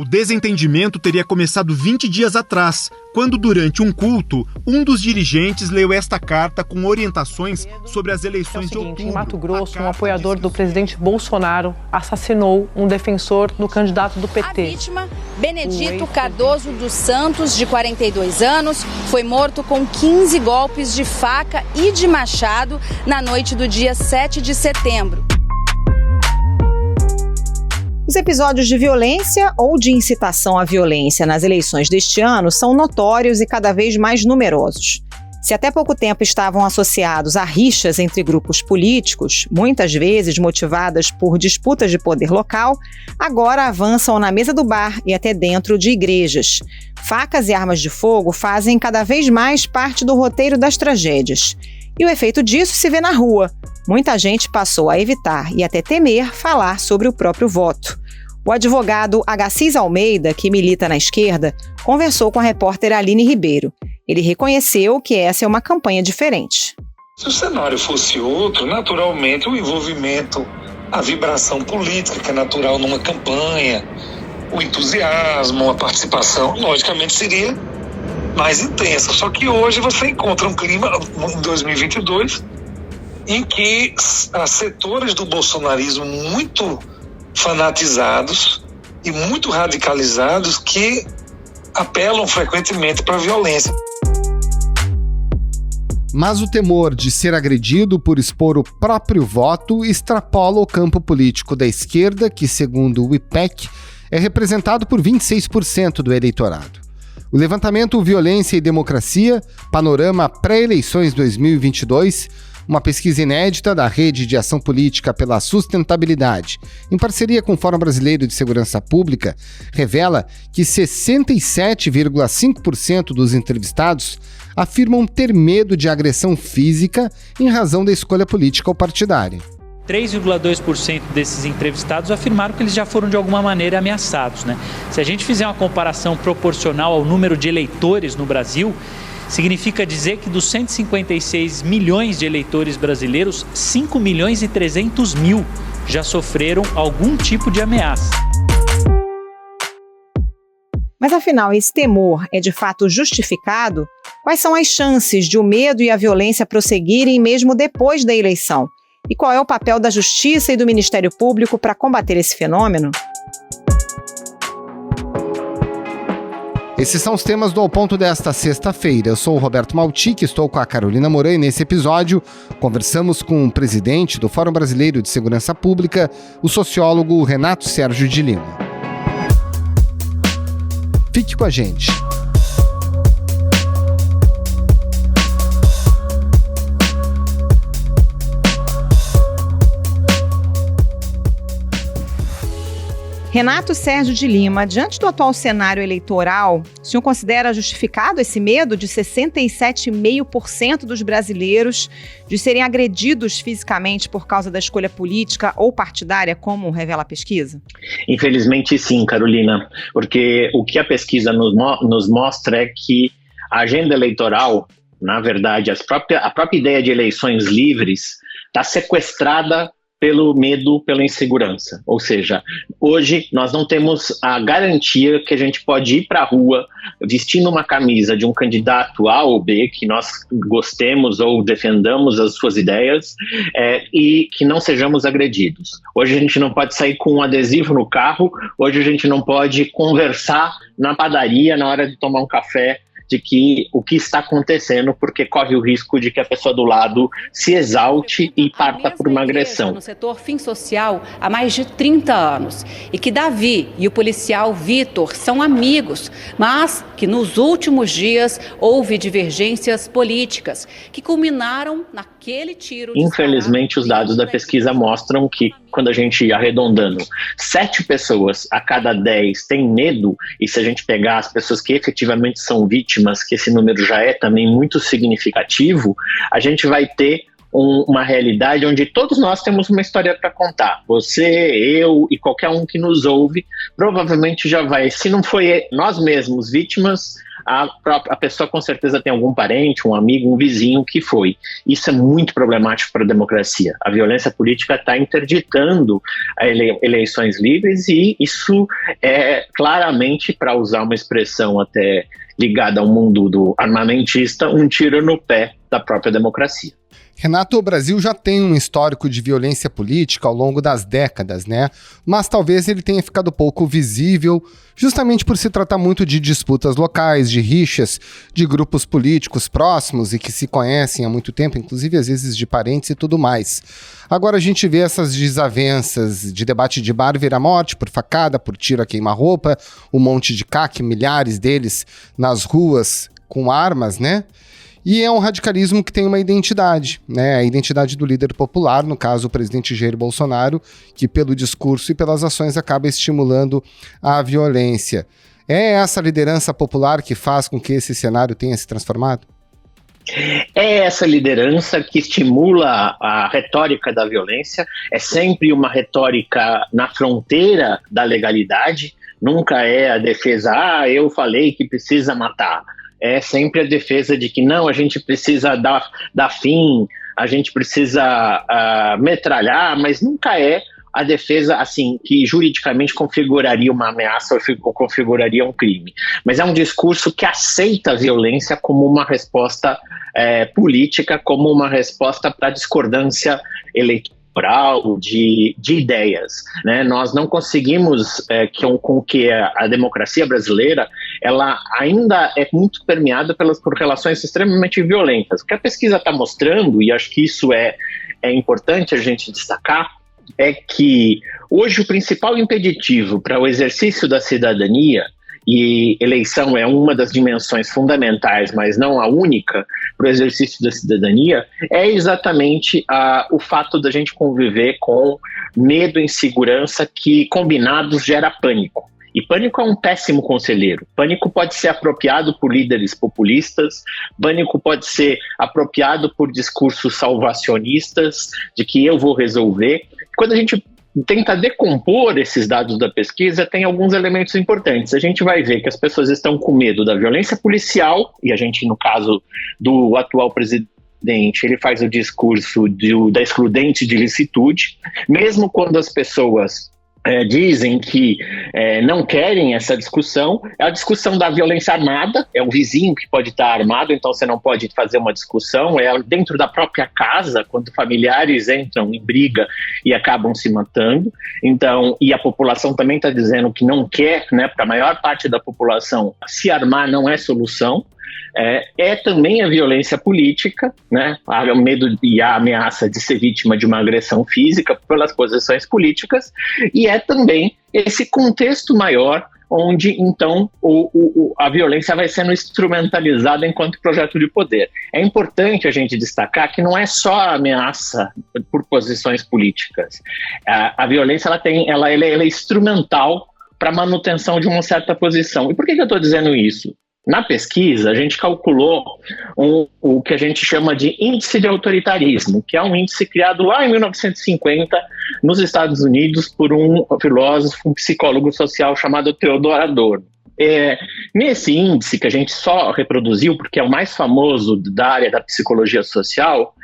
O desentendimento teria começado 20 dias atrás, quando durante um culto, um dos dirigentes leu esta carta com orientações sobre as eleições de outubro. Em Mato Grosso, um apoiador do presidente Bolsonaro assassinou um defensor do candidato do PT. A vítima, Benedito Cardoso dos Santos, de 42 anos, foi morto com 15 golpes de faca e de machado na noite do dia 7 de setembro. Os episódios de violência ou de incitação à violência nas eleições deste ano são notórios e cada vez mais numerosos. Se até pouco tempo estavam associados a rixas entre grupos políticos, muitas vezes motivadas por disputas de poder local, agora avançam na mesa do bar e até dentro de igrejas. Facas e armas de fogo fazem cada vez mais parte do roteiro das tragédias. E o efeito disso se vê na rua. Muita gente passou a evitar e até temer falar sobre o próprio voto. O advogado Agassiz Almeida, que milita na esquerda, conversou com a repórter Aline Ribeiro. Ele reconheceu que essa é uma campanha diferente. Se o cenário fosse outro, naturalmente o envolvimento, a vibração política que é natural numa campanha, o entusiasmo, a participação, logicamente seria mais intensa. Só que hoje você encontra um clima, em 2022, em que há setores do bolsonarismo muito fanatizados e muito radicalizados que apelam frequentemente para a violência. Mas o temor de ser agredido por expor o próprio voto extrapola o campo político da esquerda, que, segundo o IPEC, é representado por 26% do eleitorado. O levantamento Violência e Democracia, Panorama Pré-Eleições 2022, uma pesquisa inédita da Rede de Ação Política pela Sustentabilidade, em parceria com o Fórum Brasileiro de Segurança Pública, revela que 67,5% dos entrevistados afirmam ter medo de agressão física em razão da escolha política ou partidária. 3,2% desses entrevistados afirmaram que eles já foram de alguma maneira ameaçados, né? Se a gente fizer uma comparação proporcional ao número de eleitores no Brasil, significa dizer que dos 156 milhões de eleitores brasileiros, 5 milhões e 300 mil já sofreram algum tipo de ameaça. Mas afinal, esse temor é de fato justificado? Quais são as chances de o medo e a violência prosseguirem mesmo depois da eleição? E qual é o papel da Justiça e do Ministério Público para combater esse fenômeno? Esses são os temas do Ao Ponto desta sexta-feira. Eu sou o Roberto Maltic, estou com a Carolina Moran e nesse episódio conversamos com o presidente do Fórum Brasileiro de Segurança Pública, o sociólogo Renato Sérgio de Lima. Fique com a gente. Renato Sérgio de Lima, diante do atual cenário eleitoral, o senhor considera justificado esse medo de 67,5% dos brasileiros de serem agredidos fisicamente por causa da escolha política ou partidária, como revela a pesquisa? Infelizmente sim, Carolina, porque o que a pesquisa nos mostra é que a agenda eleitoral, na verdade, a própria ideia de eleições livres está sequestrada pelo medo, pela insegurança. Ou seja, hoje nós não temos a garantia que a gente pode ir para a rua vestindo uma camisa de um candidato A ou B, que nós gostemos ou defendamos as suas ideias, e que não sejamos agredidos. Hoje a gente não pode sair com um adesivo no carro, hoje a gente não pode conversar na padaria na hora de tomar um café de que o que está acontecendo, porque corre o risco de que a pessoa do lado se exalte e parta por uma agressão. No setor fim social há mais de 30 anos e que Davi e o policial Vitor são amigos, mas que nos últimos dias houve divergências políticas que culminaram naquele tiro. Infelizmente, os dados da pesquisa mostram que, quando a gente ia arredondando, 7 pessoas a cada 10 têm medo, e se a gente pegar as pessoas que efetivamente são vítimas, que esse número já é também muito significativo, a gente vai ter uma realidade onde todos nós temos uma história para contar. Você, eu e qualquer um que nos ouve, provavelmente já vai, se não foi nós mesmos vítimas, a pessoa com certeza tem algum parente, um amigo, um vizinho que foi. Isso é muito problemático para a democracia. A violência política está interditando eleições livres e isso é claramente, para usar uma expressão até ligada ao mundo do armamentista, um tiro no pé da própria democracia. Renato, o Brasil já tem um histórico de violência política ao longo das décadas, né? Mas talvez ele tenha ficado pouco visível, justamente por se tratar muito de disputas locais, de rixas, de grupos políticos próximos e que se conhecem há muito tempo, inclusive às vezes de parentes e tudo mais. Agora a gente vê essas desavenças de debate de bar virar morte, por facada, por tiro a queima-roupa, um monte de CAC, milhares deles nas ruas com armas, né? E é um radicalismo que tem uma identidade, né? A identidade do líder popular, no caso o presidente Jair Bolsonaro, que pelo discurso e pelas ações acaba estimulando a violência. É essa liderança popular que faz com que esse cenário tenha se transformado? É essa liderança que estimula a retórica da violência, é sempre uma retórica na fronteira da legalidade, nunca é a defesa, eu falei que precisa matar. É sempre a defesa de que não, a gente precisa dar fim, a gente precisa metralhar, mas nunca é a defesa assim que juridicamente configuraria uma ameaça ou configuraria um crime. Mas é um discurso que aceita a violência como uma resposta política, como uma resposta para a discordância eleitoral, de ideias, né? Nós não conseguimos com que a democracia brasileira ela ainda é muito permeada por relações extremamente violentas. O que a pesquisa está mostrando, e acho que isso é importante a gente destacar, é que hoje o principal impeditivo para o exercício da cidadania, e eleição é uma das dimensões fundamentais, mas não a única, para o exercício da cidadania, é exatamente o fato da gente conviver com medo e insegurança que, combinados, gera pânico. E pânico é um péssimo conselheiro. Pânico pode ser apropriado por líderes populistas, pânico pode ser apropriado por discursos salvacionistas, de que eu vou resolver. Quando a gente tenta decompor esses dados da pesquisa, tem alguns elementos importantes. A gente vai ver que as pessoas estão com medo da violência policial, e a gente, no caso do atual presidente, ele faz o discurso da excludente de licitude, mesmo quando as pessoas dizem que não querem essa discussão. É a discussão da violência armada, é o vizinho que pode estar armado, então você não pode fazer uma discussão, é dentro da própria casa, quando familiares entram em briga e acabam se matando. Então, e a população também está dizendo que não quer, né, para a maior parte da população, se armar não é solução. É também a violência política, né? O medo e a ameaça de ser vítima de uma agressão física pelas posições políticas, e é também esse contexto maior onde, então, a violência vai sendo instrumentalizada enquanto projeto de poder. É importante a gente destacar que não é só a ameaça por posições políticas. A violência ela é instrumental para a manutenção de uma certa posição. E por que eu estou dizendo isso? Na pesquisa, a gente calculou o que a gente chama de índice de autoritarismo, que é um índice criado lá em 1950 nos Estados Unidos por um filósofo, um psicólogo social chamado Theodor Adorno. Nesse índice, que a gente só reproduziu porque é o mais famoso da área da psicologia social,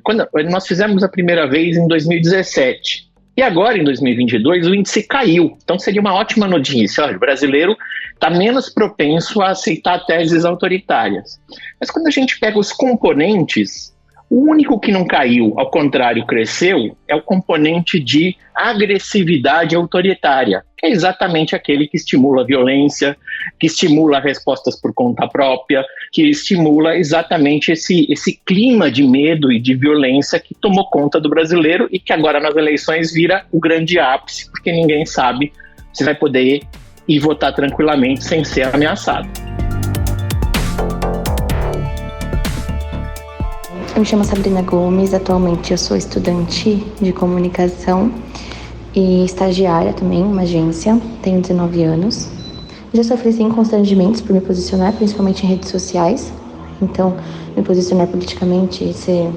quando nós fizemos a primeira vez em 2017. E agora, em 2022, o índice caiu. Então, seria uma ótima notícia. Olha, o brasileiro está menos propenso a aceitar teses autoritárias. Mas quando a gente pega os componentes, o único que não caiu, ao contrário, cresceu, é o componente de agressividade autoritária, que é exatamente aquele que estimula a violência, que estimula respostas por conta própria, que estimula exatamente esse clima de medo e de violência que tomou conta do brasileiro e que agora nas eleições vira o grande ápice, porque ninguém sabe se vai poder ir votar tranquilamente sem ser ameaçado. Eu me chamo Sabrina Gomes, atualmente eu sou estudante de comunicação e estagiária também em uma agência, tenho 19 anos. Já sofri sim constrangimentos por me posicionar, principalmente em redes sociais, então me posicionar politicamente, ser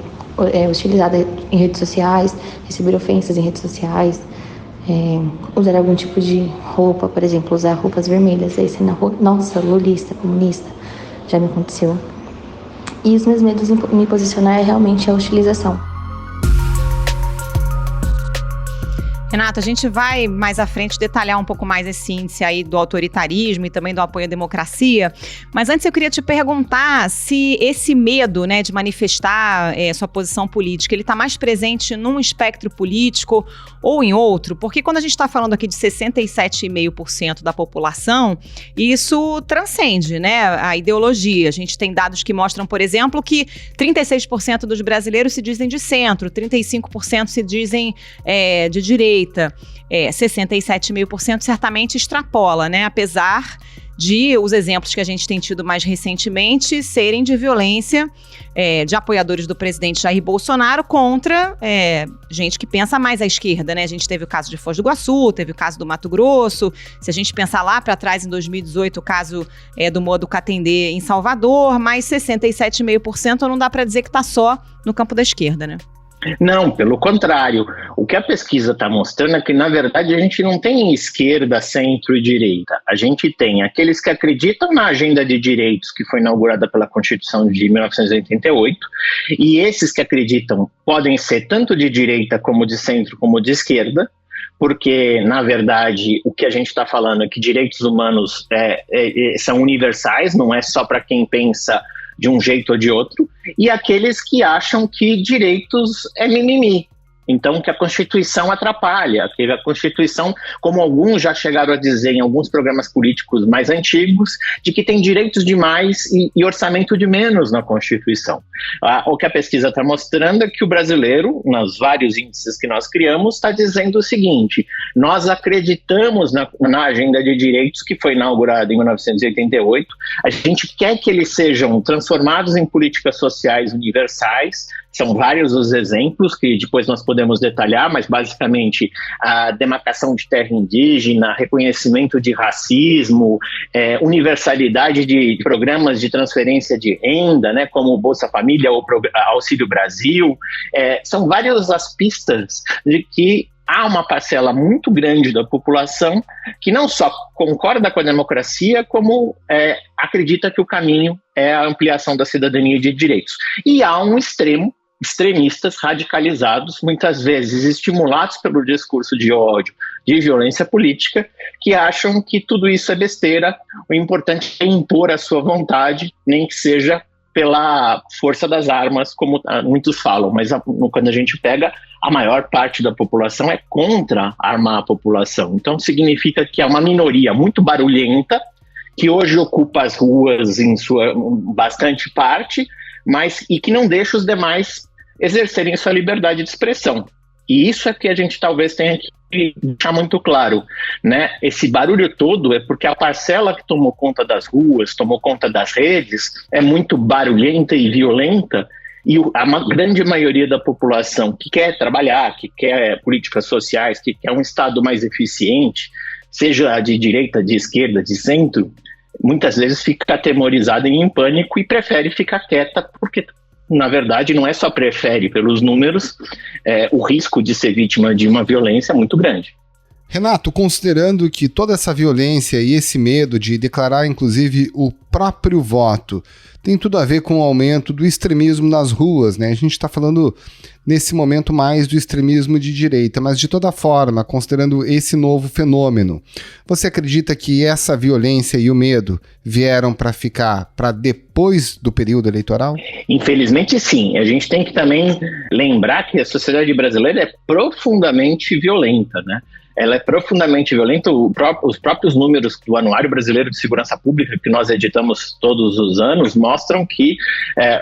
hostilizada em redes sociais, receber ofensas em redes sociais, usar algum tipo de roupa, por exemplo, usar roupas vermelhas, aí ser nossa, lulista, comunista, já me aconteceu. E os meus medos em me posicionar é realmente a hostilização. Renata, a gente vai mais à frente detalhar um pouco mais esse índice aí do autoritarismo e também do apoio à democracia, mas antes eu queria te perguntar se esse medo, né, de manifestar sua posição política, ele está mais presente num espectro político ou em outro? Porque quando a gente está falando aqui de 67,5% da população, isso transcende, né, a ideologia. A gente tem dados que mostram, por exemplo, que 36% dos brasileiros se dizem de centro, 35% se dizem de direita. 67,5% certamente extrapola, né? Apesar de os exemplos que a gente tem tido mais recentemente serem de violência de apoiadores do presidente Jair Bolsonaro contra gente que pensa mais à esquerda, né? A gente teve o caso de Foz do Iguaçu, teve o caso do Mato Grosso, se a gente pensar lá para trás, em 2018, o caso do Modo Catendê em Salvador, mas 67,5% não dá para dizer que está só no campo da esquerda, né? Não, pelo contrário. O que a pesquisa está mostrando é que, na verdade, a gente não tem esquerda, centro e direita. A gente tem aqueles que acreditam na agenda de direitos que foi inaugurada pela Constituição de 1988, e esses que acreditam podem ser tanto de direita como de centro como de esquerda, porque, na verdade, o que a gente está falando é que direitos humanos são universais, não é só para quem pensa de um jeito ou de outro, e aqueles que acham que direitos é mimimi. Então, que a Constituição atrapalha, que a Constituição, como alguns já chegaram a dizer em alguns programas políticos mais antigos, de que tem direitos demais e orçamento de menos na Constituição. O que a pesquisa está mostrando é que o brasileiro, nos vários índices que nós criamos, está dizendo o seguinte: nós acreditamos na agenda de direitos que foi inaugurada em 1988, a gente quer que eles sejam transformados em políticas sociais universais. São vários os exemplos que depois nós podemos detalhar, mas basicamente a demarcação de terra indígena, reconhecimento de racismo, universalidade de programas de transferência de renda, né, como o Bolsa Família ou Auxílio Brasil. São várias as pistas de que há uma parcela muito grande da população que não só concorda com a democracia, como acredita que o caminho é a ampliação da cidadania de direitos. E há um extremistas radicalizados, muitas vezes estimulados pelo discurso de ódio, de violência política, que acham que tudo isso é besteira, o importante é impor a sua vontade, nem que seja pela força das armas, como muitos falam, mas quando a gente pega, a maior parte da população é contra armar a população. Então significa que é uma minoria muito barulhenta, que hoje ocupa as ruas em sua bastante parte, e que não deixa os demais exercerem sua liberdade de expressão. E isso é que a gente talvez tenha que deixar muito claro, né? Esse barulho todo é porque a parcela que tomou conta das ruas, tomou conta das redes, é muito barulhenta e violenta, e a grande maioria da população que quer trabalhar, que quer políticas sociais, que quer um Estado mais eficiente, seja de direita, de esquerda, de centro, muitas vezes fica atemorizada e em pânico e prefere ficar quieta, porque na verdade não é só prefere, pelos números, o risco de ser vítima de uma violência é muito grande. Renato, considerando que toda essa violência e esse medo de declarar inclusive o próprio voto tem tudo a ver com o aumento do extremismo nas ruas, né? A gente está falando nesse momento mais do extremismo de direita, mas de toda forma, considerando esse novo fenômeno, você acredita que essa violência e o medo vieram para ficar para depois do período eleitoral? Infelizmente sim. A gente tem que também lembrar que a sociedade brasileira é profundamente violenta, né? Ela é profundamente violenta. Os próprios números do Anuário Brasileiro de Segurança Pública, que nós editamos todos os anos, mostram que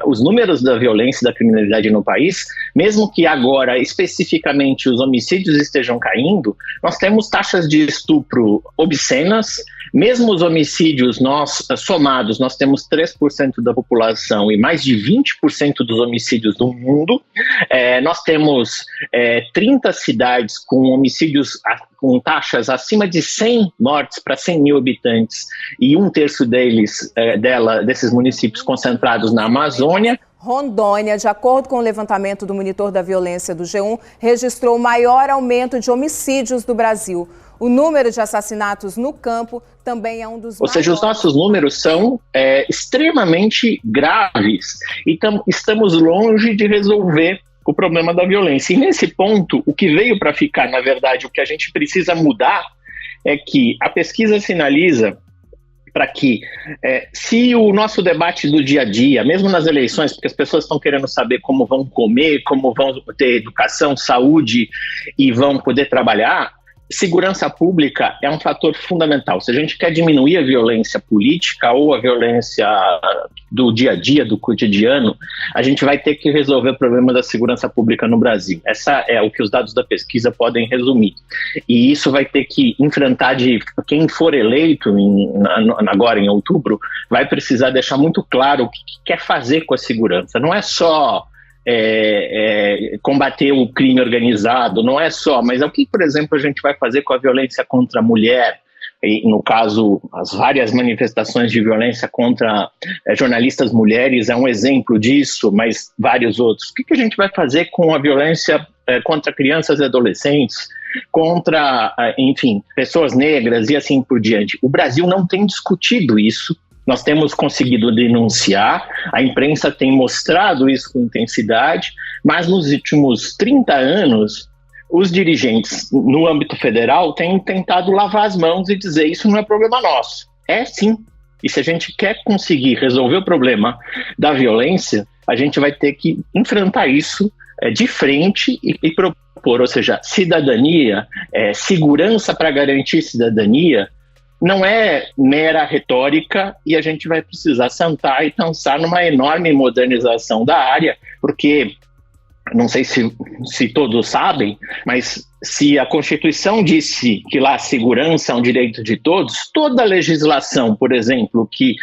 os números da violência e da criminalidade no país, mesmo que agora especificamente os homicídios estejam caindo, nós temos taxas de estupro obscenas. Mesmo os homicídios somados, nós temos 3% da população e mais de 20% dos homicídios do mundo. Nós temos 30 cidades com homicídios com taxas acima de 100 mortes para 100 mil habitantes e um terço desses municípios concentrados na Amazônia. Rondônia, de acordo com o levantamento do monitor da violência do G1, registrou o maior aumento de homicídios do Brasil. O número de assassinatos no campo também é um dos maiores. Ou seja, os nossos números são extremamente graves e estamos longe de resolver o problema da violência. E nesse ponto, o que veio para ficar, na verdade, o que a gente precisa mudar é que a pesquisa sinaliza para que, se o nosso debate do dia a dia, mesmo nas eleições, porque as pessoas estão querendo saber como vão comer, como vão ter educação, saúde e vão poder trabalhar, segurança pública é um fator fundamental. Se a gente quer diminuir a violência política ou a violência do dia a dia, do cotidiano, a gente vai ter que resolver o problema da segurança pública no Brasil. Essa é o que os dados da pesquisa podem resumir. E isso vai ter que enfrentar quem for eleito agora em outubro, vai precisar deixar muito claro o que quer fazer com a segurança. Não é só combater o crime organizado, não é só, mas é o que, por exemplo, a gente vai fazer com a violência contra a mulher, e, no caso, as várias manifestações de violência contra jornalistas mulheres é um exemplo disso, mas vários outros. O que a gente vai fazer com a violência contra crianças e adolescentes, contra, enfim, pessoas negras e assim por diante? O Brasil não tem discutido isso. Nós temos conseguido denunciar, a imprensa tem mostrado isso com intensidade, mas nos últimos 30 anos, os dirigentes no âmbito federal têm tentado lavar as mãos e dizer isso não é problema nosso. É sim. E se a gente quer conseguir resolver o problema da violência, a gente vai ter que enfrentar isso de frente e propor, ou seja, cidadania, segurança para garantir cidadania, não é mera retórica e a gente vai precisar sentar e pensar numa enorme modernização da área, porque, não sei se todos sabem, mas se a Constituição disse que lá a segurança é um direito de todos, toda a legislação, por exemplo, que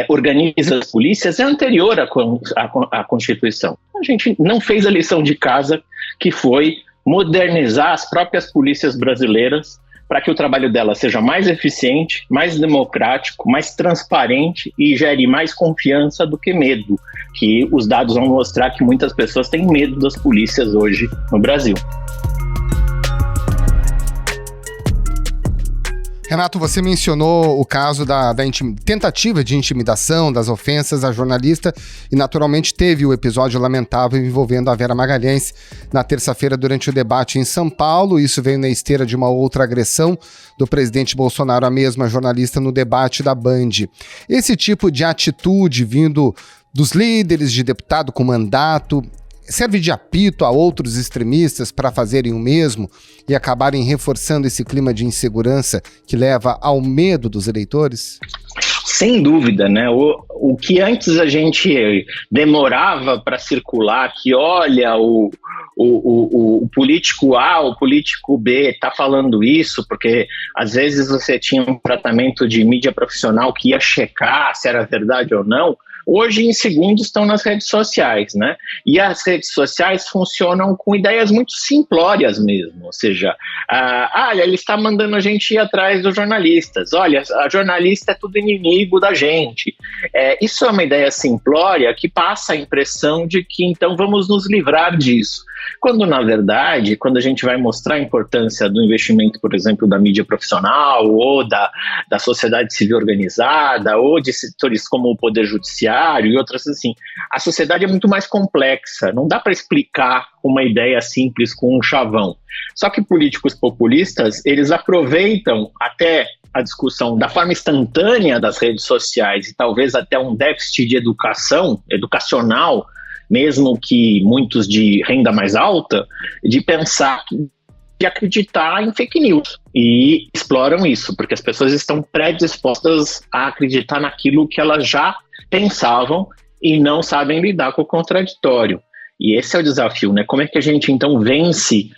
organiza as polícias é anterior à Constituição. A gente não fez a lição de casa, que foi modernizar as próprias polícias brasileiras para que o trabalho dela seja mais eficiente, mais democrático, mais transparente e gere mais confiança do que medo, que os dados vão mostrar que muitas pessoas têm medo das polícias hoje no Brasil. Renato, você mencionou o caso da tentativa de intimidação, das ofensas à jornalista, e naturalmente teve o episódio lamentável envolvendo a Vera Magalhães na terça-feira durante o debate em São Paulo. Isso veio na esteira de uma outra agressão do presidente Bolsonaro à mesma jornalista no debate da Band. Esse tipo de atitude vindo dos líderes de deputado com mandato serve de apito a outros extremistas para fazerem o mesmo e acabarem reforçando esse clima de insegurança que leva ao medo dos eleitores? Sem dúvida, né? O que antes a gente demorava para circular, que olha, o político A, o político B está falando isso, porque às vezes você tinha um tratamento de mídia profissional que ia checar se era verdade ou não. Hoje, em segundos, estão nas redes sociais, né? E as redes sociais funcionam com ideias muito simplórias mesmo, ou seja, ele está mandando a gente ir atrás dos jornalistas, olha, a jornalista é tudo inimigo da gente. Isso é uma ideia simplória que passa a impressão de que, então, vamos nos livrar disso. Quando, na verdade, quando a gente vai mostrar a importância do investimento, por exemplo, da mídia profissional, ou da sociedade civil organizada, ou de setores como o Poder Judiciário e outras assim, a sociedade é muito mais complexa, não dá para explicar uma ideia simples com um chavão. Só que políticos populistas, eles aproveitam até a discussão da forma instantânea das redes sociais e talvez até um déficit de educacional, mesmo que muitos de renda mais alta, de pensar, de acreditar em fake news. E exploram isso, porque as pessoas estão predispostas a acreditar naquilo que elas já pensavam e não sabem lidar com o contraditório. E esse é o desafio, né? Como é que a gente, então, vence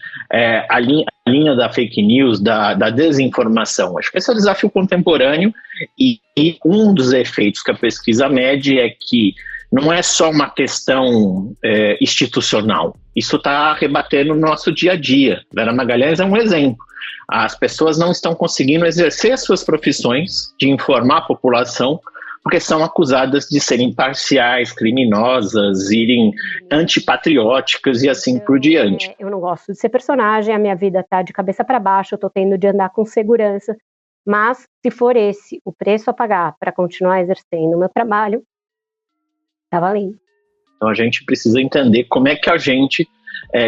a linha da fake news, da desinformação? Acho que esse é o desafio contemporâneo e um dos efeitos que a pesquisa mede é que não é só uma questão institucional. Isso está rebatendo no nosso dia a dia. Vera Magalhães é um exemplo. As pessoas não estão conseguindo exercer as suas profissões de informar a população porque são acusadas de serem parciais, criminosas, irem antipatrióticas e assim por diante. Eu não gosto de ser personagem, a minha vida está de cabeça para baixo, eu estou tendo de andar com segurança, mas se for esse o preço a pagar para continuar exercendo o meu trabalho, tá valendo. Então a gente precisa entender como é que a gente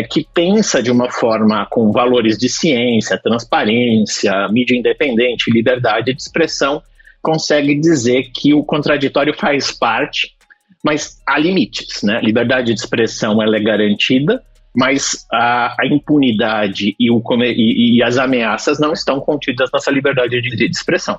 que pensa de uma forma com valores de ciência, transparência, mídia independente, liberdade de expressão, consegue dizer que o contraditório faz parte, mas há limites, né? Liberdade de expressão ela é garantida, mas a impunidade e as ameaças não estão contidas nessa liberdade de expressão.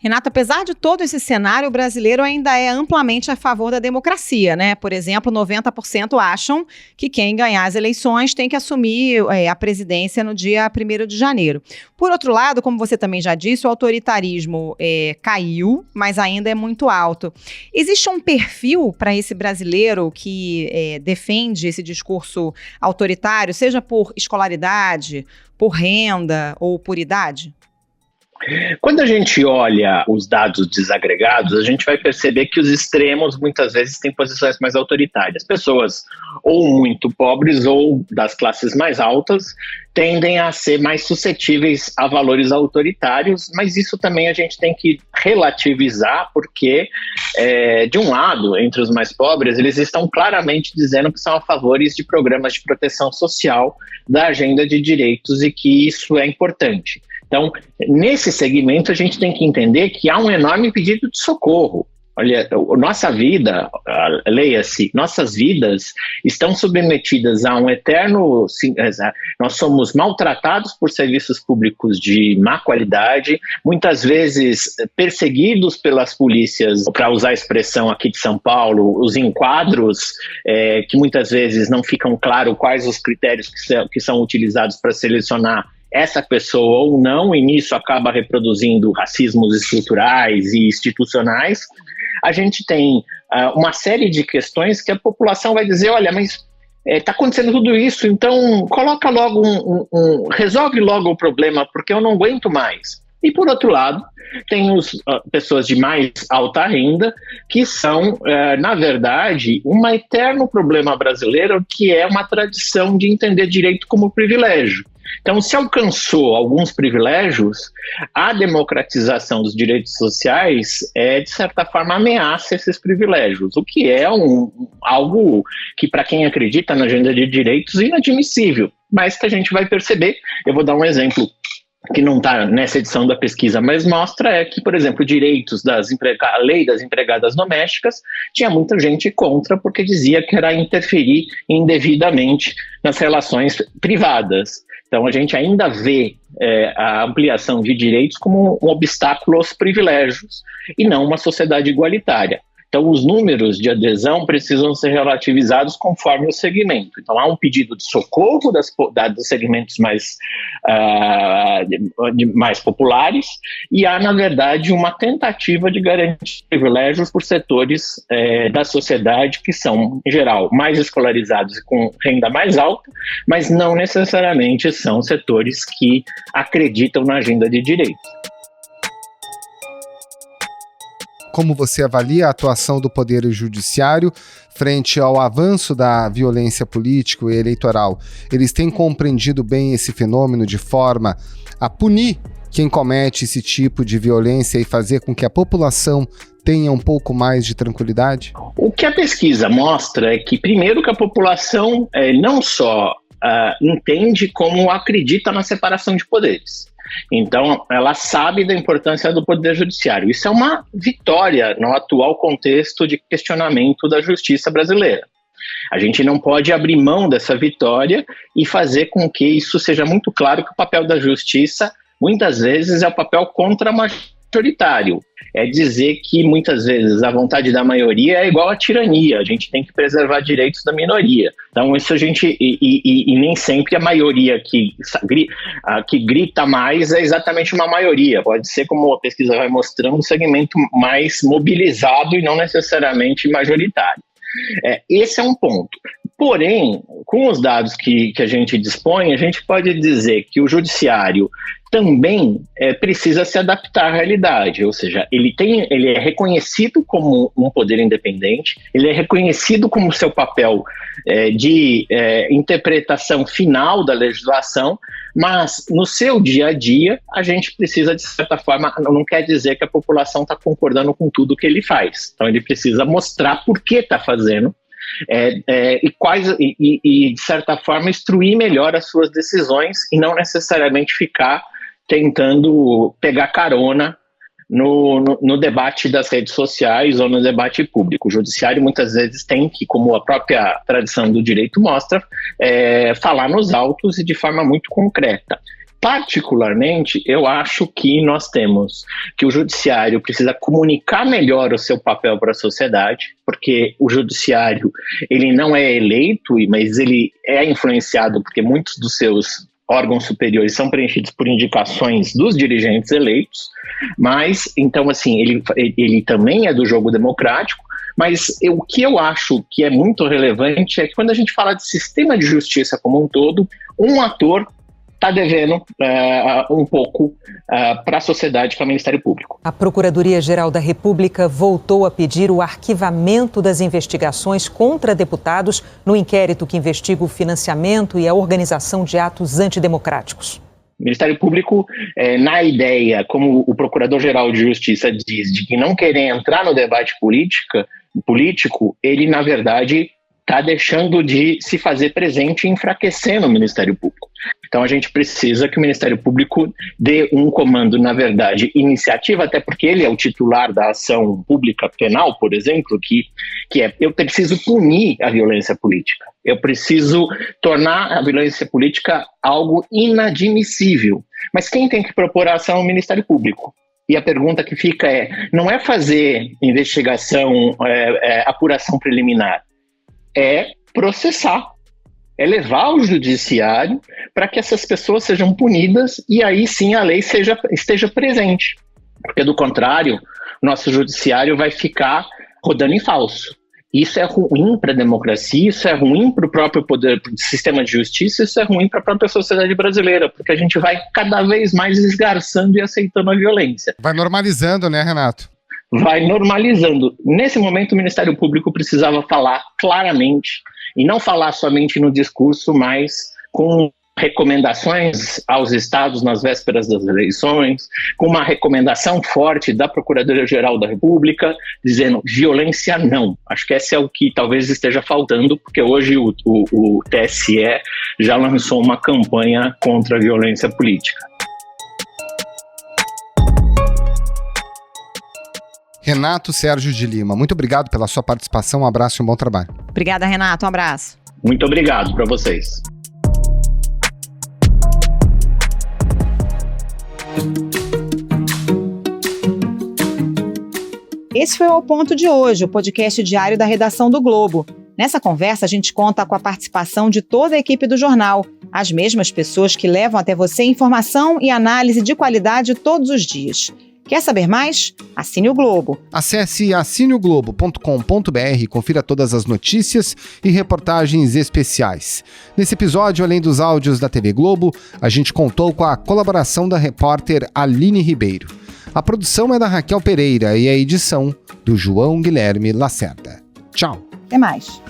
Renato, apesar de todo esse cenário, o brasileiro ainda é amplamente a favor da democracia, né? Por exemplo, 90% acham que quem ganhar as eleições tem que assumir a presidência no dia 1º de janeiro. Por outro lado, como você também já disse, o autoritarismo caiu, mas ainda é muito alto. Existe um perfil para esse brasileiro que defende esse discurso autoritário, seja por escolaridade, por renda ou por idade? Quando a gente olha os dados desagregados, a gente vai perceber que os extremos muitas vezes têm posições mais autoritárias. Pessoas ou muito pobres ou das classes mais altas tendem a ser mais suscetíveis a valores autoritários, mas isso também a gente tem que relativizar, porque de um lado, entre os mais pobres, eles estão claramente dizendo que são a favor de programas de proteção social da agenda de direitos e que isso é importante. Então, nesse segmento, a gente tem que entender que há um enorme pedido de socorro. Olha, nossa vida, leia-se, nossas vidas estão submetidas a um eterno... Nós somos maltratados por serviços públicos de má qualidade, muitas vezes perseguidos pelas polícias, para usar a expressão aqui de São Paulo, os enquadros, que muitas vezes não ficam claro quais os critérios que são utilizados para selecionar essa pessoa ou não, e nisso acaba reproduzindo racismos estruturais e institucionais. A gente tem uma série de questões que a população vai dizer, olha, mas está acontecendo tudo isso, então coloca logo resolve logo o problema, porque eu não aguento mais. E por outro lado, tem pessoas de mais alta renda, que são, na verdade, um eterno problema brasileiro, que é uma tradição de entender direito como privilégio. Então, se alcançou alguns privilégios, a democratização dos direitos sociais de certa forma, ameaça esses privilégios, o que é algo que, para quem acredita na agenda de direitos, é inadmissível, mas que a gente vai perceber. Eu vou dar um exemplo que não está nessa edição da pesquisa, mas mostra que, por exemplo, direitos a lei das empregadas domésticas, tinha muita gente contra, porque dizia que era interferir indevidamente nas relações privadas. Então, a gente ainda vê a ampliação de direitos como um obstáculo aos privilégios e não uma sociedade igualitária. Então, os números de adesão precisam ser relativizados conforme o segmento. Então, há um pedido de socorro dos segmentos mais populares e há, na verdade, uma tentativa de garantir privilégios por setores da sociedade que são, em geral, mais escolarizados e com renda mais alta, mas não necessariamente são setores que acreditam na agenda de direitos. Como você avalia a atuação do Poder Judiciário frente ao avanço da violência política e eleitoral? Eles têm compreendido bem esse fenômeno de forma a punir quem comete esse tipo de violência e fazer com que a população tenha um pouco mais de tranquilidade? O que a pesquisa mostra é que, primeiro, que a população não só entende, como acredita na separação de poderes. Então, ela sabe da importância do Poder Judiciário. Isso é uma vitória no atual contexto de questionamento da justiça brasileira. A gente não pode abrir mão dessa vitória e fazer com que isso seja muito claro que o papel da justiça, muitas vezes, é o papel contra-majoritário. É dizer que, muitas vezes, a vontade da maioria é igual à tirania. A gente tem que preservar direitos da minoria. Então, isso a gente... E nem sempre a maioria que grita mais é exatamente uma maioria. Pode ser, como a pesquisa vai mostrando, um segmento mais mobilizado e não necessariamente majoritário. Esse é um ponto. Porém, com os dados que a gente dispõe, a gente pode dizer que o judiciário também precisa se adaptar à realidade, ou seja, ele é reconhecido como um poder independente, ele é reconhecido como seu papel de interpretação final da legislação, mas no seu dia a dia a gente precisa, de certa forma, não quer dizer que a população está concordando com tudo que ele faz, então ele precisa mostrar por que está fazendo, e de certa forma instruir melhor as suas decisões e não necessariamente ficar tentando pegar carona no debate das redes sociais ou no debate público. O judiciário muitas vezes tem que, como a própria tradição do direito mostra, falar nos autos e de forma muito concreta. Particularmente, eu acho que nós temos que o judiciário precisa comunicar melhor o seu papel para a sociedade, porque o judiciário ele não é eleito, mas ele é influenciado porque muitos dos seus órgãos superiores são preenchidos por indicações dos dirigentes eleitos, mas, então, assim, ele também é do jogo democrático, mas o que eu acho que é muito relevante é que quando a gente fala de sistema de justiça como um todo, um ator está devendo um pouco para a sociedade, para o Ministério Público. A Procuradoria-Geral da República voltou a pedir o arquivamento das investigações contra deputados no inquérito que investiga o financiamento e a organização de atos antidemocráticos. O Ministério Público, na ideia, como o Procurador-Geral de Justiça diz, de que não querer entrar no debate político, ele, na verdade, está deixando de se fazer presente e enfraquecendo o Ministério Público. Então a gente precisa que o Ministério Público dê um comando, na verdade, iniciativa, até porque ele é o titular da ação pública penal, por exemplo, que eu preciso punir a violência política. Eu preciso tornar a violência política algo inadmissível. Mas quem tem que propor a ação é o Ministério Público. E a pergunta que fica não é fazer investigação, apuração preliminar, é processar, é levar ao judiciário para que essas pessoas sejam punidas e aí sim a lei esteja presente. Porque do contrário, nosso judiciário vai ficar rodando em falso. Isso é ruim para a democracia, isso é ruim para o próprio poder, para o sistema de justiça, isso é ruim para a própria sociedade brasileira, porque a gente vai cada vez mais esgarçando e aceitando a violência. Vai normalizando, né, Renato? Vai normalizando. Nesse momento, o Ministério Público precisava falar claramente, e não falar somente no discurso, mas com recomendações aos estados nas vésperas das eleições, com uma recomendação forte da Procuradoria-Geral da República, dizendo violência não. Acho que esse é o que talvez esteja faltando, porque hoje o TSE já lançou uma campanha contra a violência política. Renato Sérgio de Lima, muito obrigado pela sua participação, um abraço e um bom trabalho. Obrigada, Renato, um abraço. Muito obrigado para vocês. Esse foi o Ao Ponto de hoje, o podcast diário da redação do Globo. Nessa conversa, a gente conta com a participação de toda a equipe do jornal, as mesmas pessoas que levam até você informação e análise de qualidade todos os dias. Quer saber mais? Assine o Globo. Acesse assineoglobo.com.br e confira todas as notícias e reportagens especiais. Nesse episódio, além dos áudios da TV Globo, a gente contou com a colaboração da repórter Aline Ribeiro. A produção é da Raquel Pereira e a edição do João Guilherme Lacerda. Tchau. Até mais.